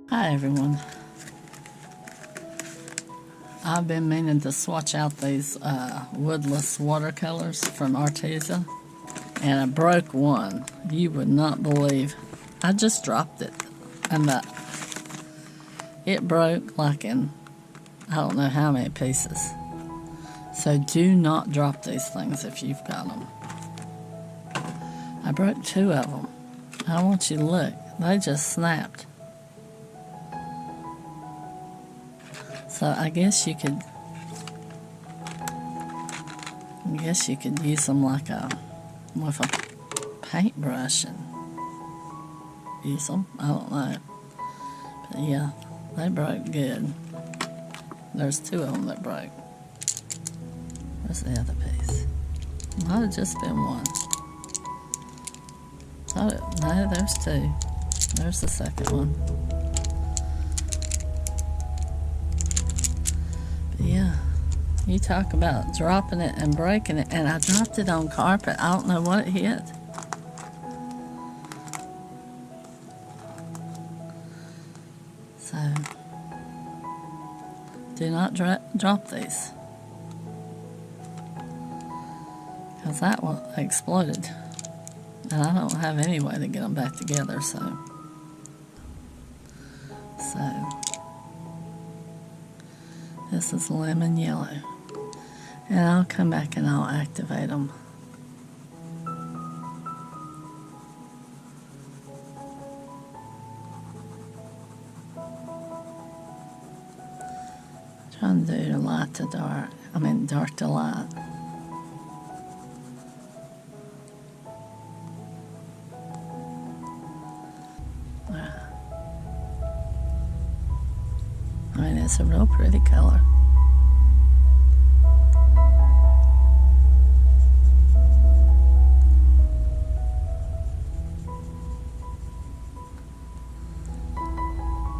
Hi everyone. I've been meaning to swatch out these woodless watercolors from Arteza, and I broke one. You would not believe. I just dropped it, and it broke like in I don't know how many pieces. So do not drop these things if you've got them. I broke two of them. I want you to look. They just snapped. So I guess you could use them like with a paintbrush and use them. I don't know. But yeah, they broke good. There's two of them that broke. Where's the other piece? Might have just been one. No, there's two. There's the second one. Yeah, you talk about dropping it and breaking it, and I dropped it on carpet. I don't know what it hit. So, do not drop these, because that one exploded, and I don't have any way to get them back together, so. This is lemon yellow, and I'll come back and I'll activate them. Trying to do light to dark, dark to light. It's a real pretty color.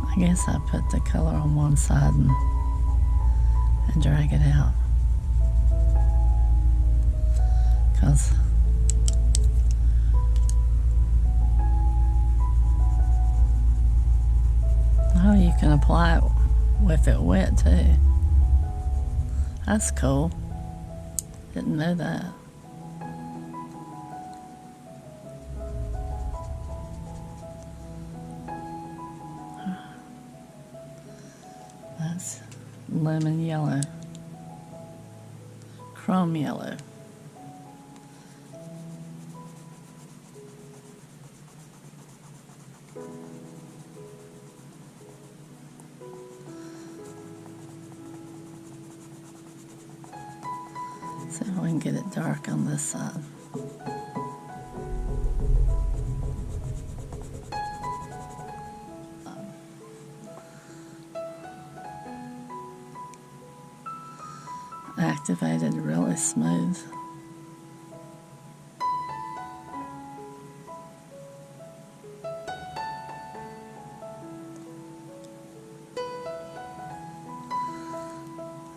I guess I put the color on one side and drag it out, because you can apply it with it wet too. That's cool. Didn't know that. That's lemon yellow. Chrome yellow. See if we can get it dark on this side. Activated really smooth.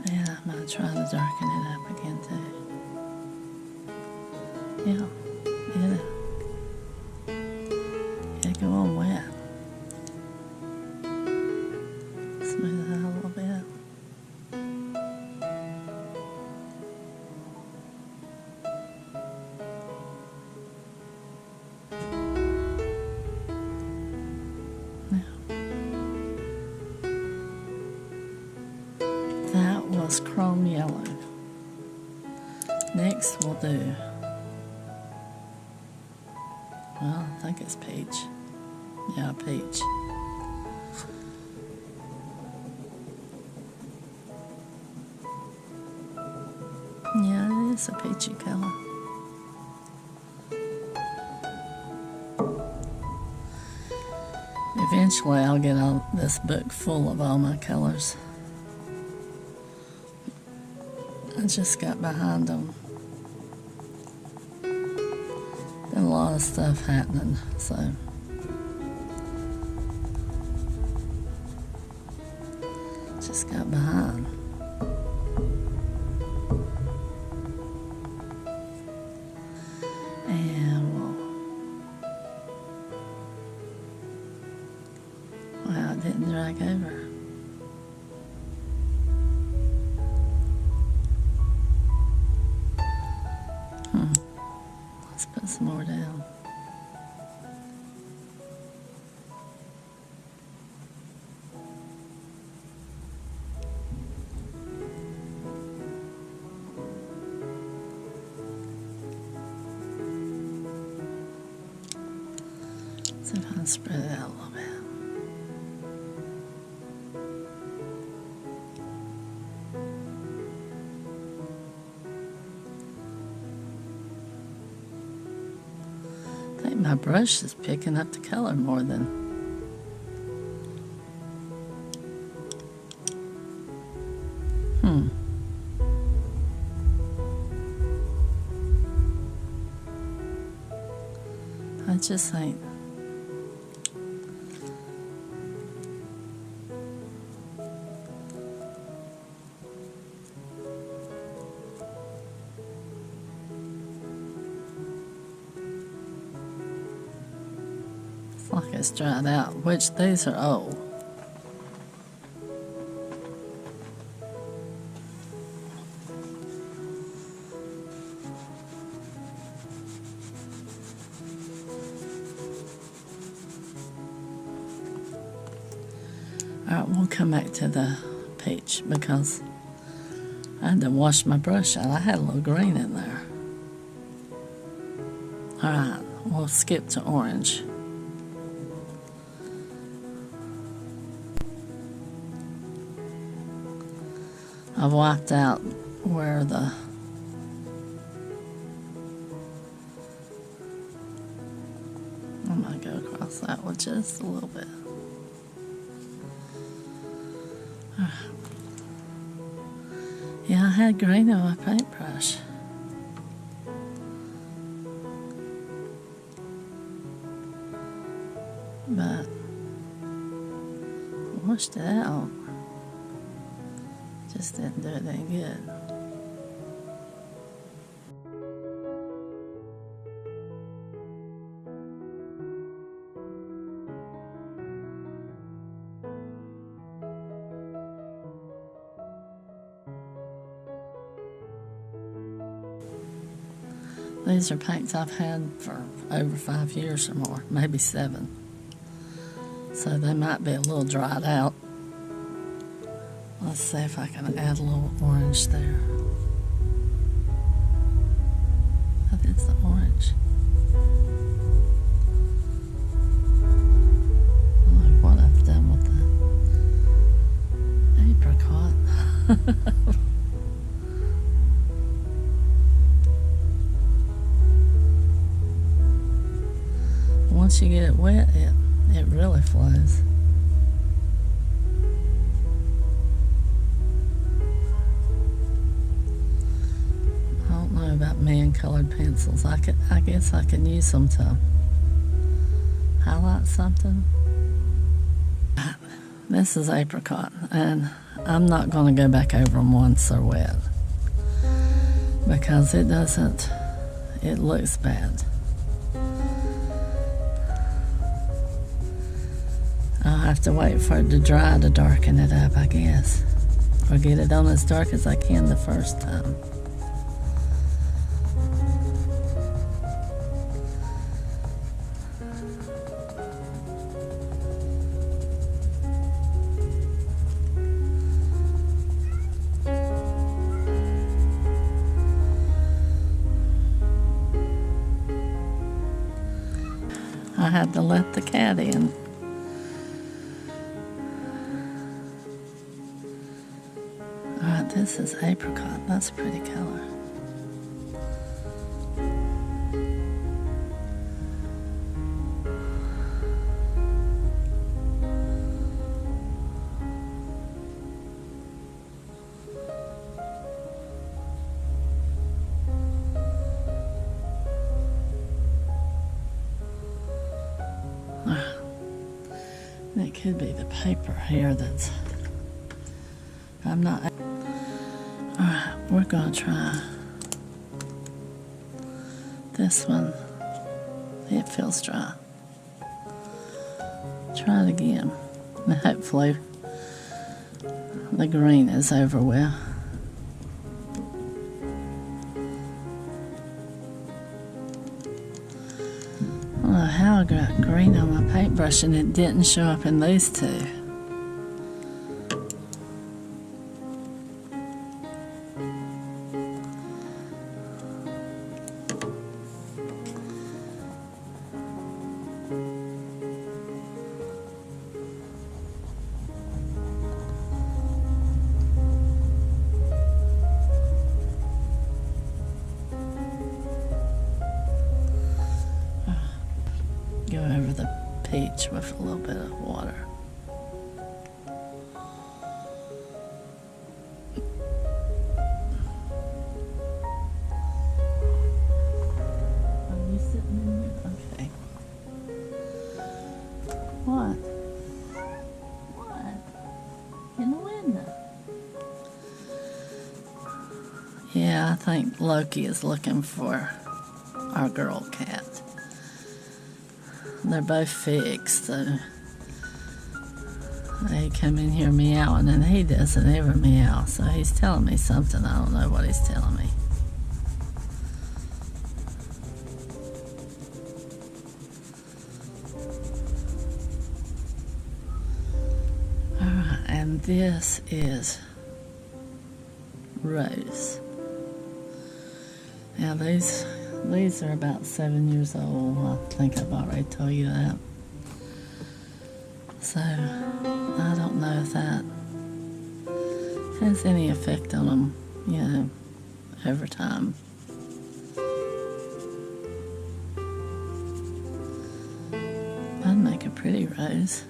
Yeah, I'm going to try to darken it up again too. Yeah, go on wet. Smooth it out a little bit. That was chrome yellow. Next we'll do, well, I think it's peach. Yeah, peach. Yeah, it is a peachy color. Eventually I'll get this book full of all my colors. I just got behind them. Been a lot of stuff happening, so. Just got behind. And didn't drag over. Let's put some more down. See if I can spread it out a little bit. I think my brush is picking up the color more than I just ain't. It's like it's dried out, which these are old. Alright, we'll come back to the peach because I had to wash my brush out. I had a little green in there. Alright, we'll skip to orange. I've wiped out where the I'm going to go across that one just a little bit. Yeah, I had green on my paintbrush. But washed it out. Just didn't do it any good. These are paints I've had for over 5 years or more, maybe 7. So they might be a little dried out. Let's see if I can add a little orange there. That is the orange. Look what I've done with the apricot. Once you get it wet, it really flows. I don't know about man-colored pencils. I guess I can use them to highlight something. This is apricot, and I'm not going to go back over them once they're wet because it looks bad. I'll have to wait for it to dry to darken it up, I guess. Or get it on as dark as I can the first time. I had to let the cat in. Alright, this is apricot. That's a pretty color. It could be the paper here that's... I'm not... Alright, we're going to try this one. It feels dry. Try it again. And hopefully the green is over well. I don't know how I got green on my paintbrush and it didn't show up in these two. Go over the peach with a little bit of water. Are you sitting in there? Okay. What? What? In the window. Yeah, I think Loki is looking for our girl cat. They're both fixed, so they come in here meowing, and he doesn't ever meow, so he's telling me something. I don't know what he's telling me. Alright, and this is Rose. Now these are about 7 years old. I think I've already told you that. So, I don't know if that has any effect on them, you know, over time. I'd make a pretty rose.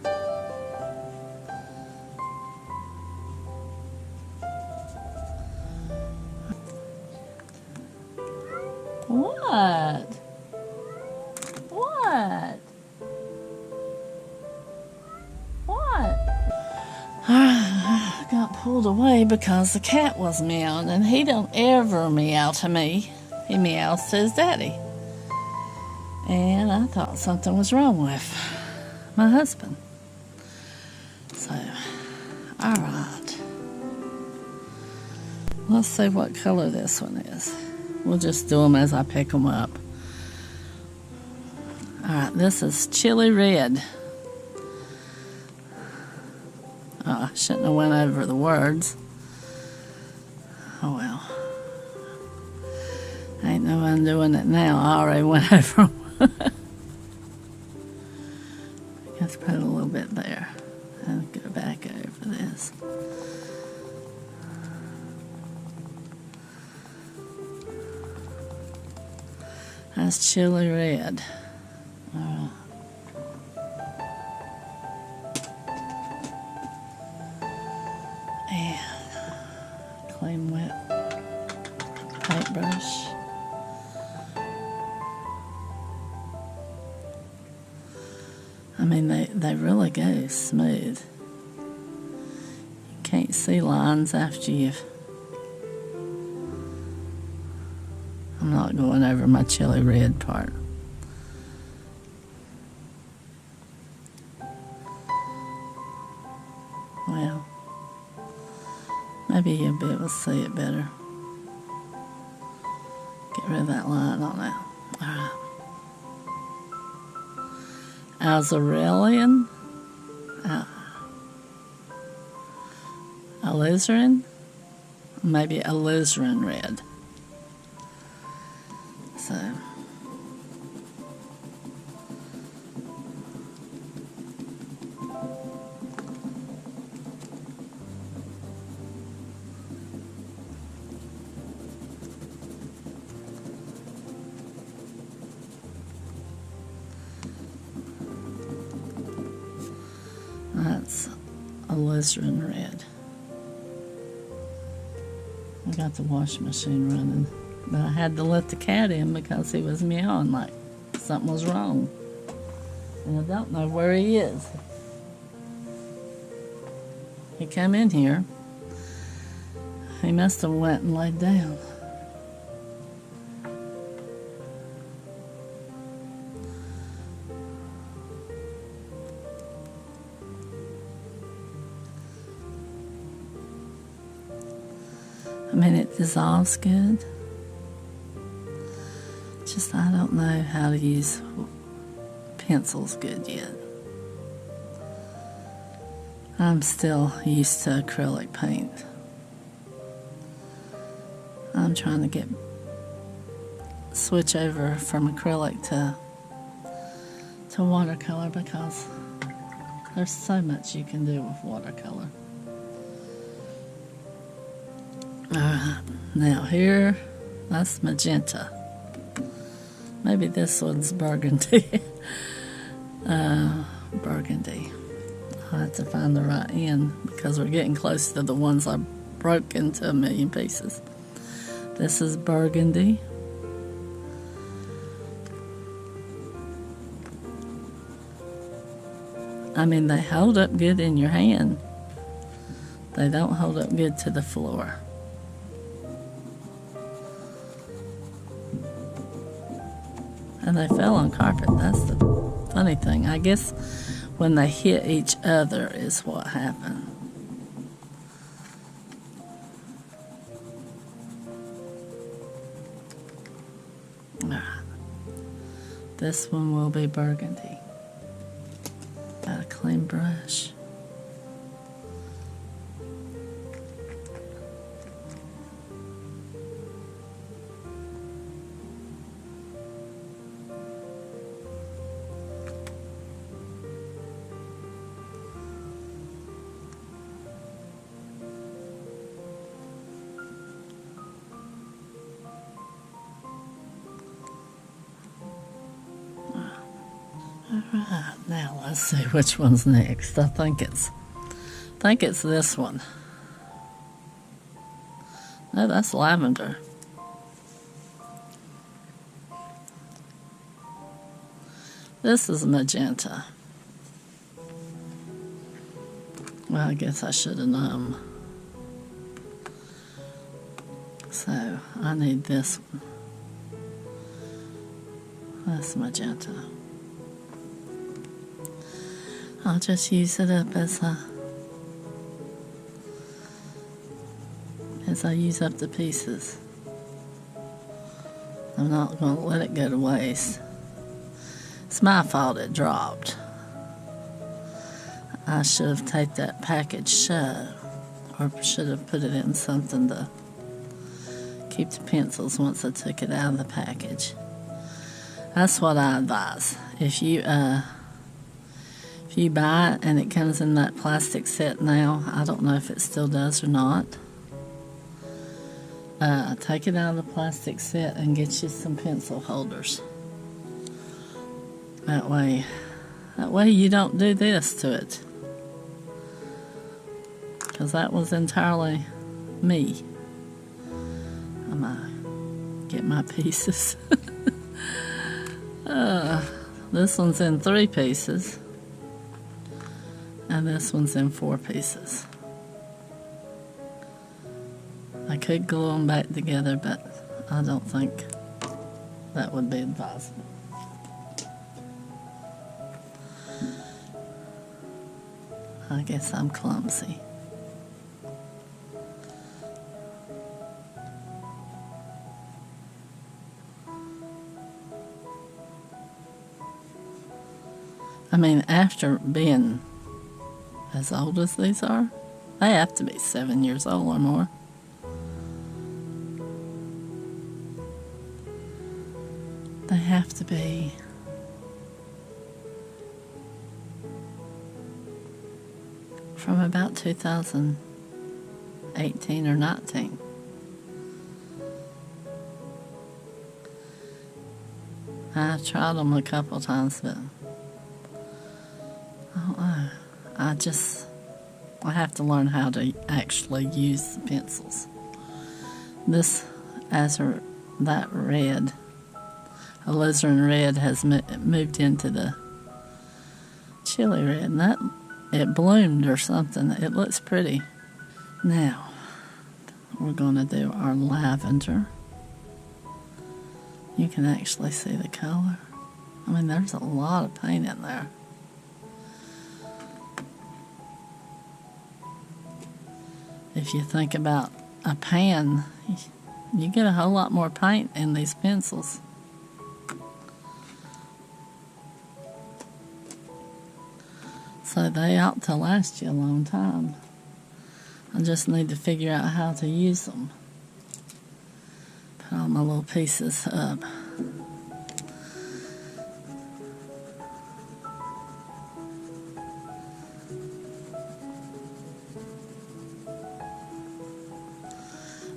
What? What? What? I got pulled away because the cat was meowing, and he don't ever meow to me. He meows to his daddy. And I thought something was wrong with my husband. So, alright. Let's see what color this one is. We'll just do them as I pick them up. Alright, this is chili red. Oh, I shouldn't have went over the words. Oh well. Ain't no undoing it now. I already went over them. Let's put a little bit there. And go back over this. That's chili red. Alright. And clean wet paintbrush. I mean, they really go smooth. You can't see lines after you've... I'm not going over my chili red part. Well, maybe you'll be able to see it better. Get rid of that line on that. Alright. Azarellian. Alizarin. Maybe alizarin red. So, that's alizarin red. I got the washing machine running. But I had to let the cat in because he was meowing like something was wrong. And I don't know where he is. He come in here. He must have went and laid down. I mean, it dissolves good. Just I don't know how to use pencils good yet. I'm still used to acrylic paint. I'm trying to switch over from acrylic to watercolor because there's so much you can do with watercolor. Alright, now here, that's magenta. Maybe this one's burgundy. Burgundy. I'll have to find the right end because we're getting close to the ones I broke into a million pieces. This is burgundy. I mean, they hold up good in your hand. They don't hold up good to the floor. And they fell on carpet. That's the funny thing. I guess when they hit each other is what happened. This one will be burgundy. Got a clean brush. Alright, now let's see which one's next. I think it's this one. No, that's lavender. This is magenta. Well, I guess I should have known. So, I need this one. That's magenta. I'll just use it up as I use up the pieces. I'm not going to let it go to waste. It's my fault it dropped. I should have taken that package shut, or should have put it in something to keep the pencils once I took it out of the package. That's what I advise. If you buy it and it comes in that plastic set now, I don't know if it still does or not. Take it out of the plastic set and get you some pencil holders. That way you don't do this to it. Because that was entirely me. I'm gonna get my pieces. This one's in 3 pieces. And this one's in 4 pieces. I could glue them back together, but I don't think that would be advisable. I guess I'm clumsy. I mean, after being as old as these are, they have to be 7 years old or more. They have to be. From about 2018 or 19. I tried them a couple times, but I don't know. I have to learn how to actually use the pencils. This, that red, alizarin red has moved into the chili red, and that it bloomed or something. It looks pretty. Now, we're going to do our lavender. You can actually see the color. I mean, there's a lot of paint in there. If you think about a pan, you get a whole lot more paint in these pencils. So they ought to last you a long time. I just need to figure out how to use them. Put all my little pieces up.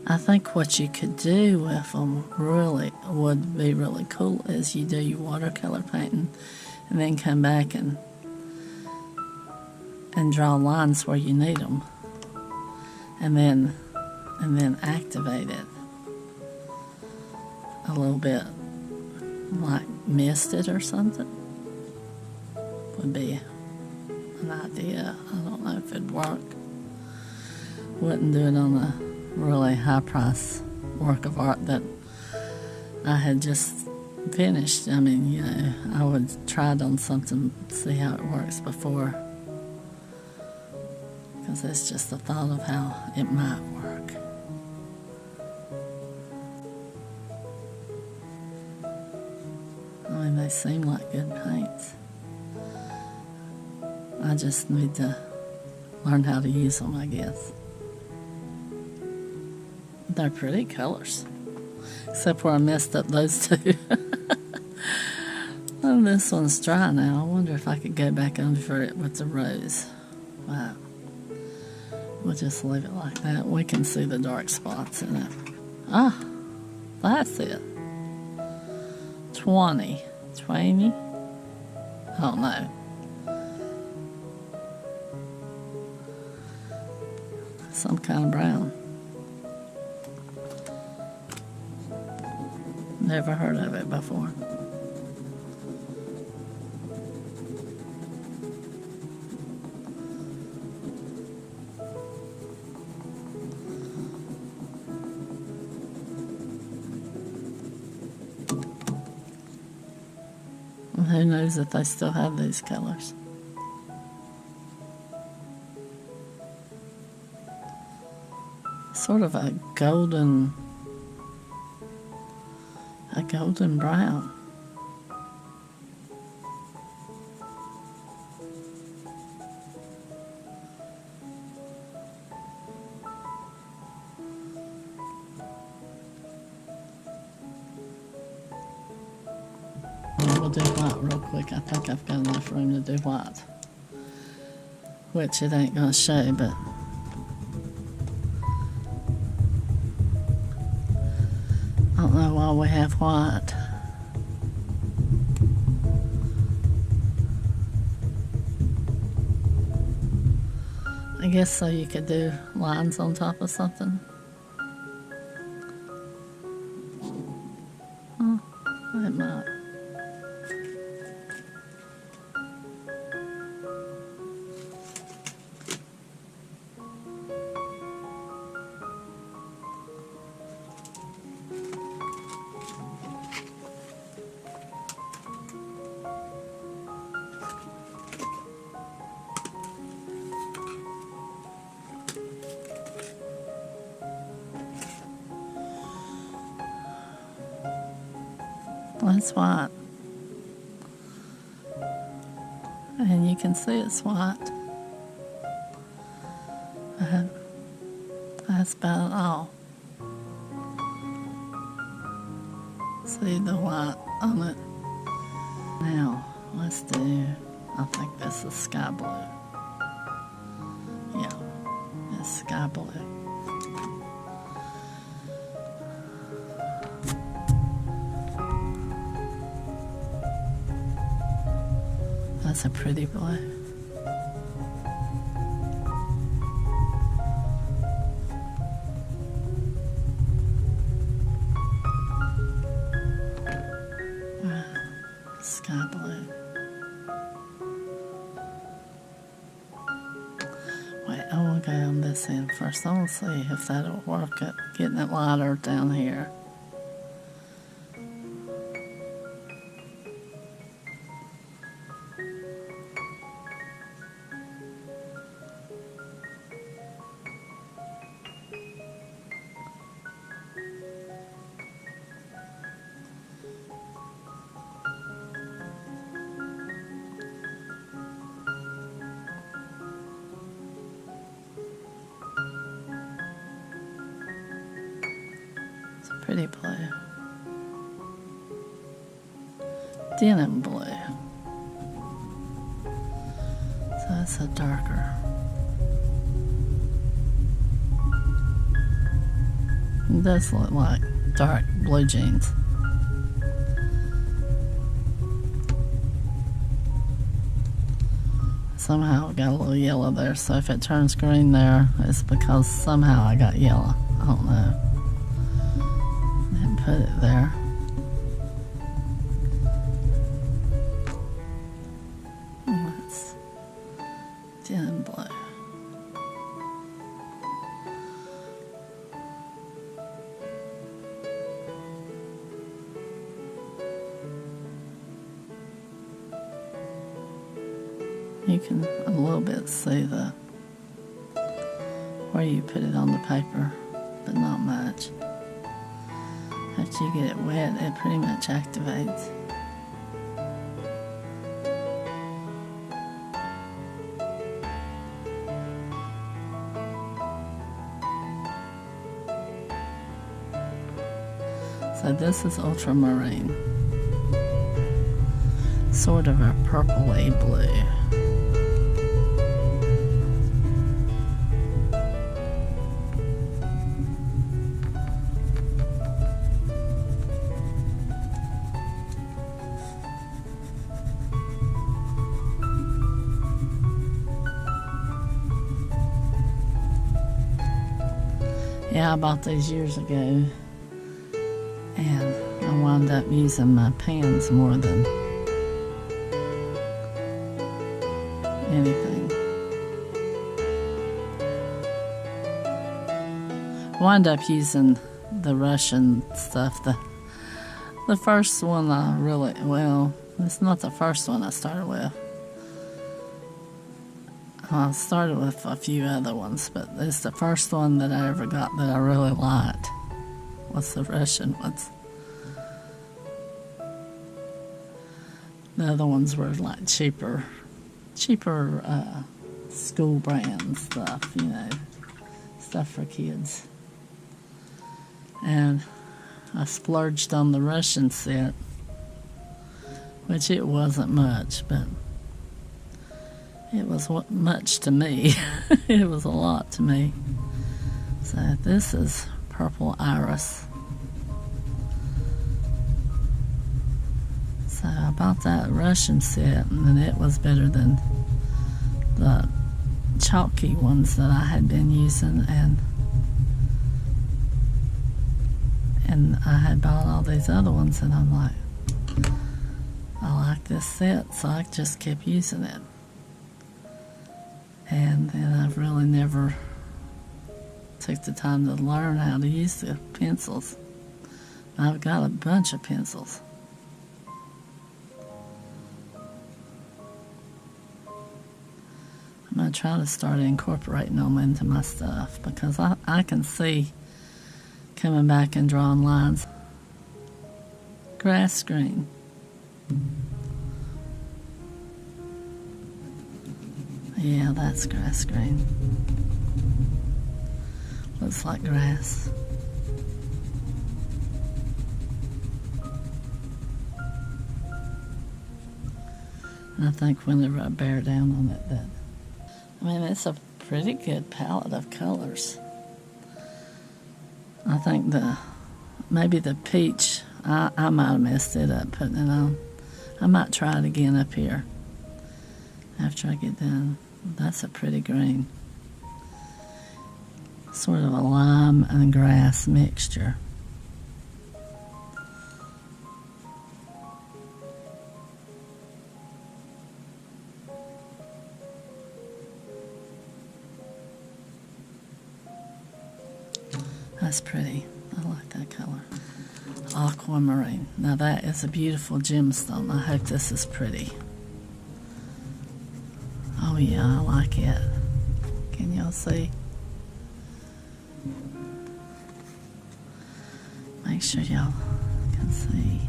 I think what you could do with them really would be really cool is you do your watercolor painting and then come back and draw lines where you need them, and then activate it a little bit, like mist it or something. Would be an idea. I don't know if it'd work. Wouldn't do it on a really high price work of art that I had just finished. I mean, you know, I would try it on something, see how it works before, because it's just the thought of how it might work. I mean, they seem like good paints. I just need to learn how to use them, I guess. They're pretty colors, except where I messed up those two. Oh, this one's dry now. I wonder if I could go back under it with the rose. Wow. We'll just leave it like that. We can see the dark spots in it. Ah, that's it. 20. Oh no. Some kind of brown. Never heard of it before. Who knows if they still have these colors? Sort of a golden brown. We'll do white real quick. I think I've got enough room to do white, which it ain't gonna show, but I don't know why we have white. I guess so you could do lines on top of something. Oh, it might. That's white. And you can see it's white. That's about all. See the white on it. Now, let's do, I think this is sky blue. Yeah, it's sky blue. That's a pretty blue. Sky blue. Wait, I will go on this end first. I want to see if that'll work at getting it lighter down here. pretty blue. Denim blue. So it's a darker. It does look like dark blue jeans. Somehow I got a little yellow there, so if it turns green there, it's because somehow I got yellow. I don't know. And put it there. That's denim blue. You can a little bit see the where you put it on the paper, but not much. After you get it wet, it pretty much activates. So this is ultramarine, sort of a purpley blue. Yeah, I bought these years ago, and I wound up using my pans more than anything. Wound up using the Russian stuff. The first one I really, well, it's not the first one I started with. I started with a few other ones, but it's the first one that I ever got that I really liked was the Russian ones. The other ones were like cheaper school brand stuff, you know, stuff for kids. And I splurged on the Russian set, which it wasn't much, but it was much to me. It was a lot to me. So this is Purple Iris. So I bought that Russian set, and it was better than the chalky ones that I had been using, and I had bought all these other ones, and I'm like, I like this set, so I just kept using it. And then I've really never took the time to learn how to use the pencils. I've got a bunch of pencils. I'm going to try to start incorporating them into my stuff, because I can see coming back and drawing lines. Grass green. Yeah, that's grass green. Looks like grass. And I think whenever I bear down on it, that, I mean, it's a pretty good palette of colors. I think maybe the peach, I might have messed it up putting it on. I might try it again up here after I get done. That's a pretty green. Sort of a lime and grass mixture. That's pretty. I like that color. Aquamarine. Now that is a beautiful gemstone. I hope this is pretty. Oh yeah, I like it. Can y'all see? Make sure y'all can see.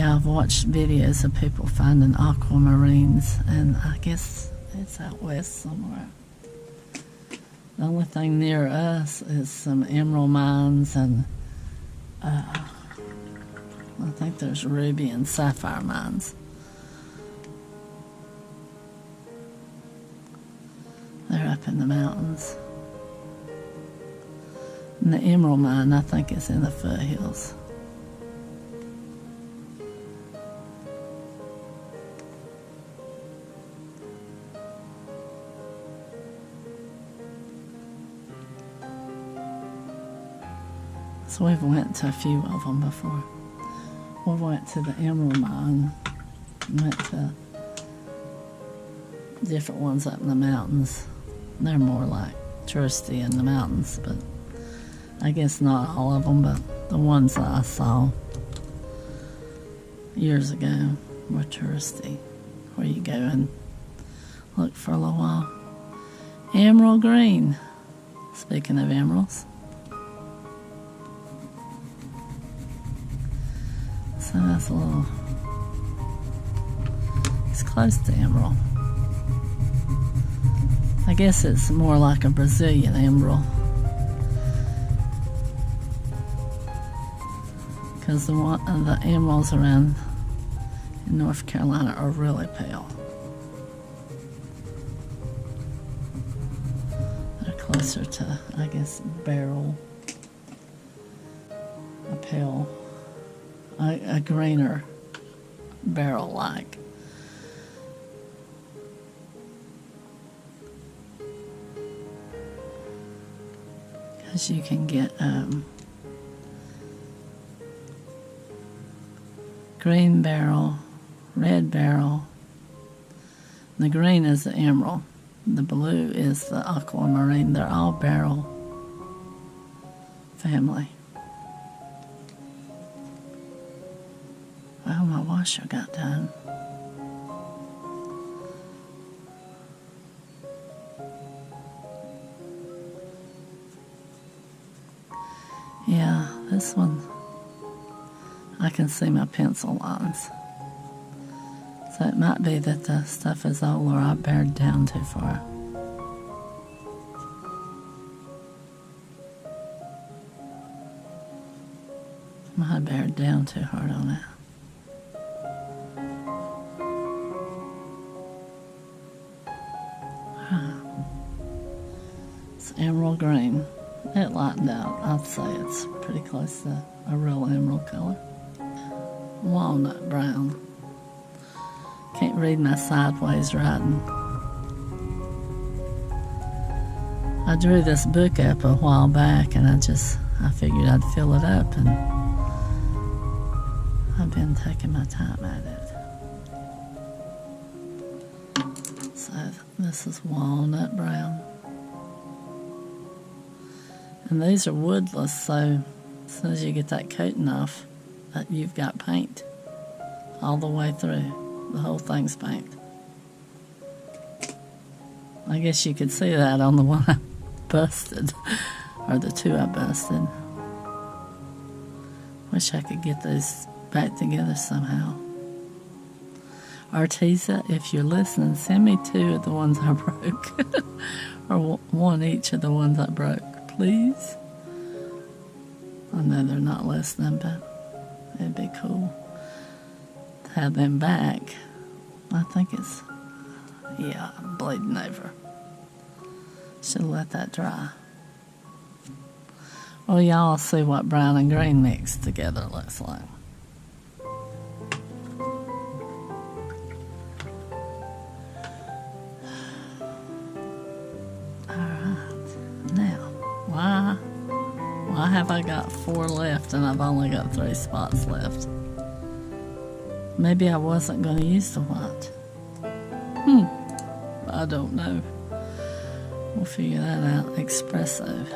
Yeah, I've watched videos of people finding aquamarines, and I guess it's out west somewhere. The only thing near us is some emerald mines, and I think there's ruby and sapphire mines. They're up in the mountains. And the emerald mine, I think, is in the foothills. So we've went to a few of them before. We went to the emerald mine, went to different ones up in the mountains. They're more like touristy in the mountains, but I guess not all of them, but the ones that I saw years ago were touristy, where you go and look for a little while. Emerald green. Speaking of emeralds. So that's a little, it's close to emerald. I guess it's more like a Brazilian emerald, because the emeralds around in North Carolina are really pale. They're closer to, I guess, beryl, a pale, a greener beryl-like. Because you can get green beryl, red beryl. The green is the emerald. The blue is the aquamarine. They're all beryl family. Well, my washer got done. Yeah, this one, I can see my pencil lines. So it might be that the stuff is old or I bared down too far. Might have bared down too hard on it. It's emerald green. It lightened out. I'd say it's pretty close to a real emerald color. Walnut brown. Can't read my sideways writing. I drew this book up a while back, and I figured I'd fill it up, and I've been taking my time at it. So this is walnut brown. And these are woodless, so as soon as you get that coating off, you've got paint all the way through. The whole thing's paint. I guess you could see that on the one I busted, or the two I busted. Wish I could get those back together somehow. Arteza, if you're listening, send me 2 of the ones I broke, or 1 each of the ones I broke. Please. I know they're not listening, but it'd be cool to have them back. I think it's, yeah, I'm bleeding over. Should let that dry. Well, y'all see what brown and green mixed together looks like. Why have I got 4 left and I've only got 3 spots left? Maybe I wasn't going to use the white. I don't know. We'll figure that out. Espresso.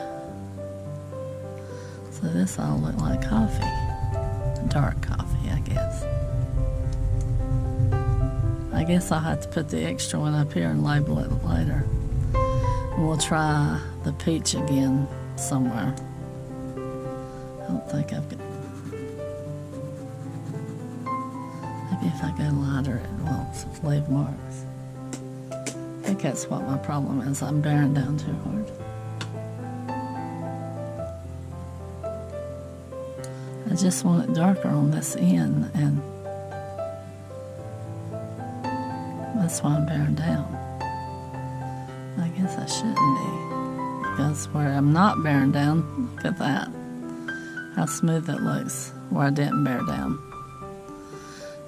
So this all look like coffee. Dark coffee, I guess. I guess I'll have to put the extra one up here and label it later. And we'll try the peach again somewhere. I don't think I've got... if I go lighter, it won't leave marks. I think that's what my problem is. I'm bearing down too hard. I just want it darker on this end, and that's why I'm bearing down. I guess I shouldn't be, because where I'm not bearing down, look at that, how smooth it looks where I didn't bear down.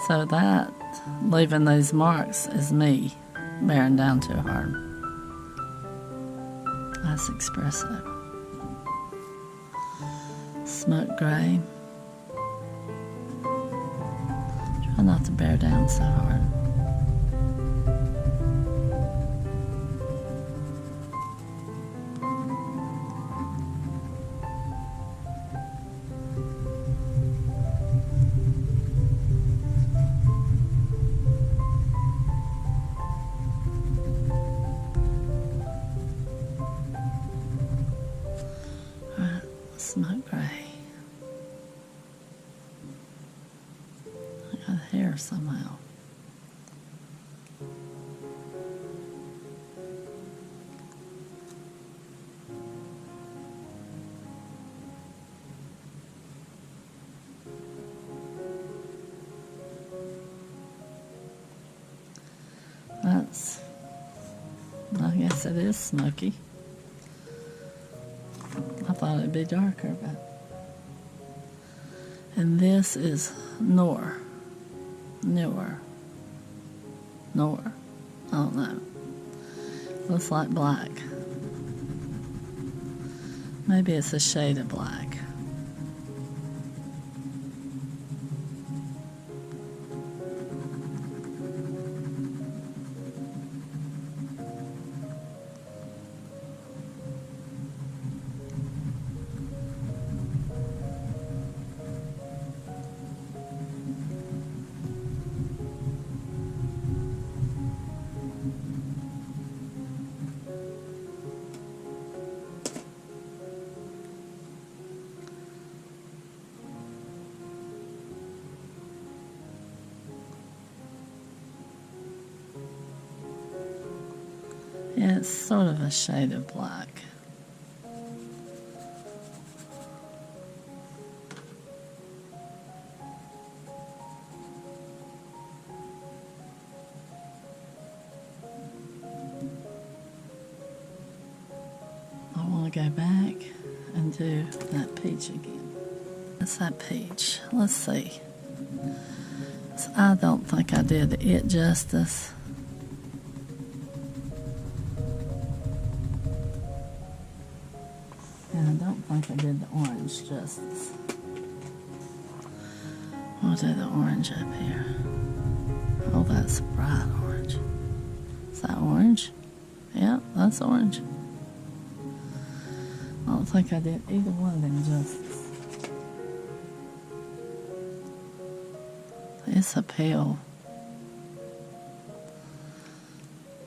So that, leaving these marks, is me bearing down too hard. That's espresso. Smoke gray. Try not to bear down so hard. Smoke gray. I got hair somehow. I guess it is smoky. I thought it'd be darker, but. And this is Noor. I don't know. Looks like black. Maybe it's a shade of black. Yeah, it's sort of a shade of black. I want to go back and do that peach again. That's that peach. Let's see. So I don't think I did it justice. And I don't think I did the orange justice. We'll do the orange up here. Oh, that's bright orange. Is that orange? Yeah, that's orange. I don't think I did either one of them justice. It's a pale.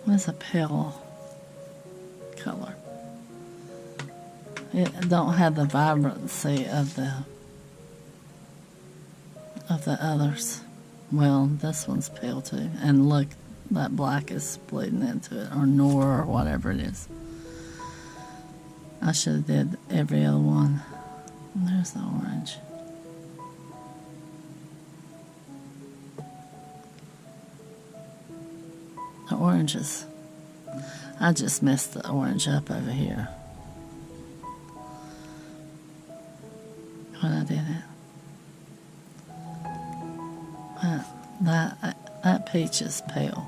It's a pale color. It don't have the vibrancy of the others. Well, this one's pale too. And look, that black is bleeding into it, or Noor, or whatever it is. I should have did every other one. And there's the orange. The oranges. I just messed the orange up over here when I did it. That peach is pale.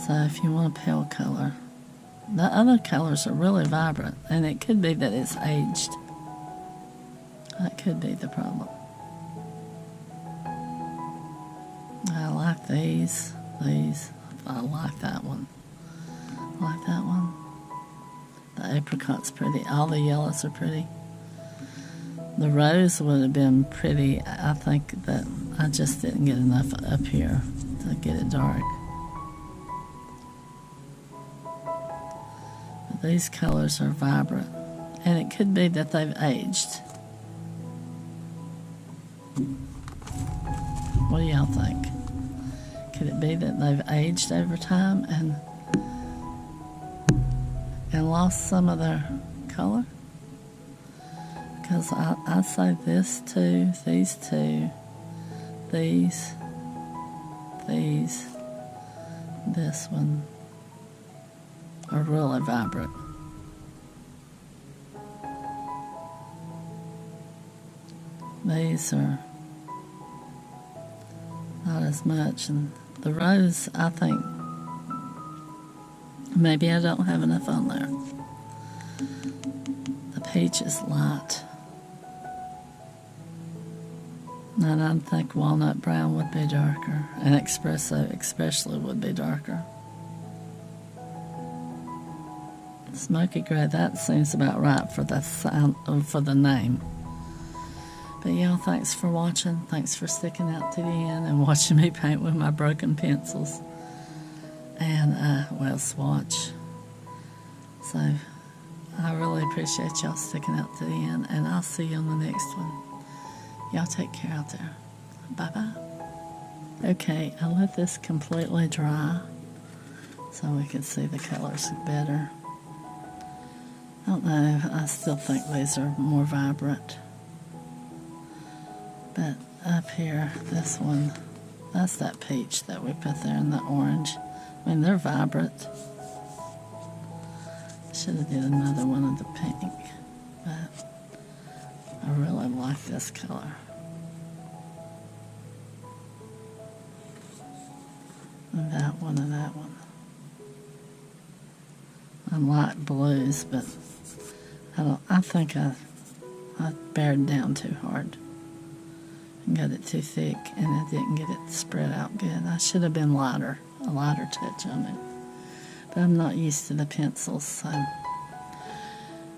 So if you want a pale color, the other colors are really vibrant, and it could be that it's aged. That could be the problem. I like these. I like that one. I like that one. The apricot's pretty. All the yellows are pretty. The rose would have been pretty. I think that I just didn't get enough up here to get it dark. But these colors are vibrant, and it could be that they've aged. What do y'all think? Could it be that they've aged over time and lost some of their color? Because I'd say this two, these two, these, this one are really vibrant. These are not as much, and the rose, I think, maybe I don't have enough on there. The peach is light. And I think walnut brown would be darker, and espresso especially would be darker. Smoky gray, that seems about right for the sound, for the name. But y'all, thanks for watching. Thanks for sticking out to the end and watching me paint with my broken pencils and well, swatch. So I really appreciate y'all sticking out to the end, and I'll see you on the next one. Y'all take care out there. Bye-bye. Okay, I let this completely dry so we can see the colors better. I don't know, I still think these are more vibrant. But up here, this one, that's that peach that we put there in the orange. I mean, they're vibrant. Should have did another one of the pink, but I really like this color. And that one and that one. I like blues, but I think I bared down too hard and got it too thick, and I didn't get it spread out good. I should have been lighter, a lighter touch on it. But I'm not used to the pencils, so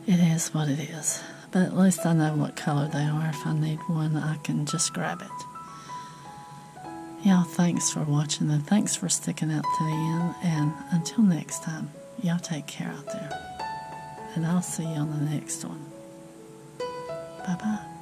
it is what it is. But at least I know what color they are. If I need one, I can just grab it. Y'all, thanks for watching, and thanks for sticking out to the end. And until next time, y'all take care out there. And I'll see you on the next one. Bye-bye.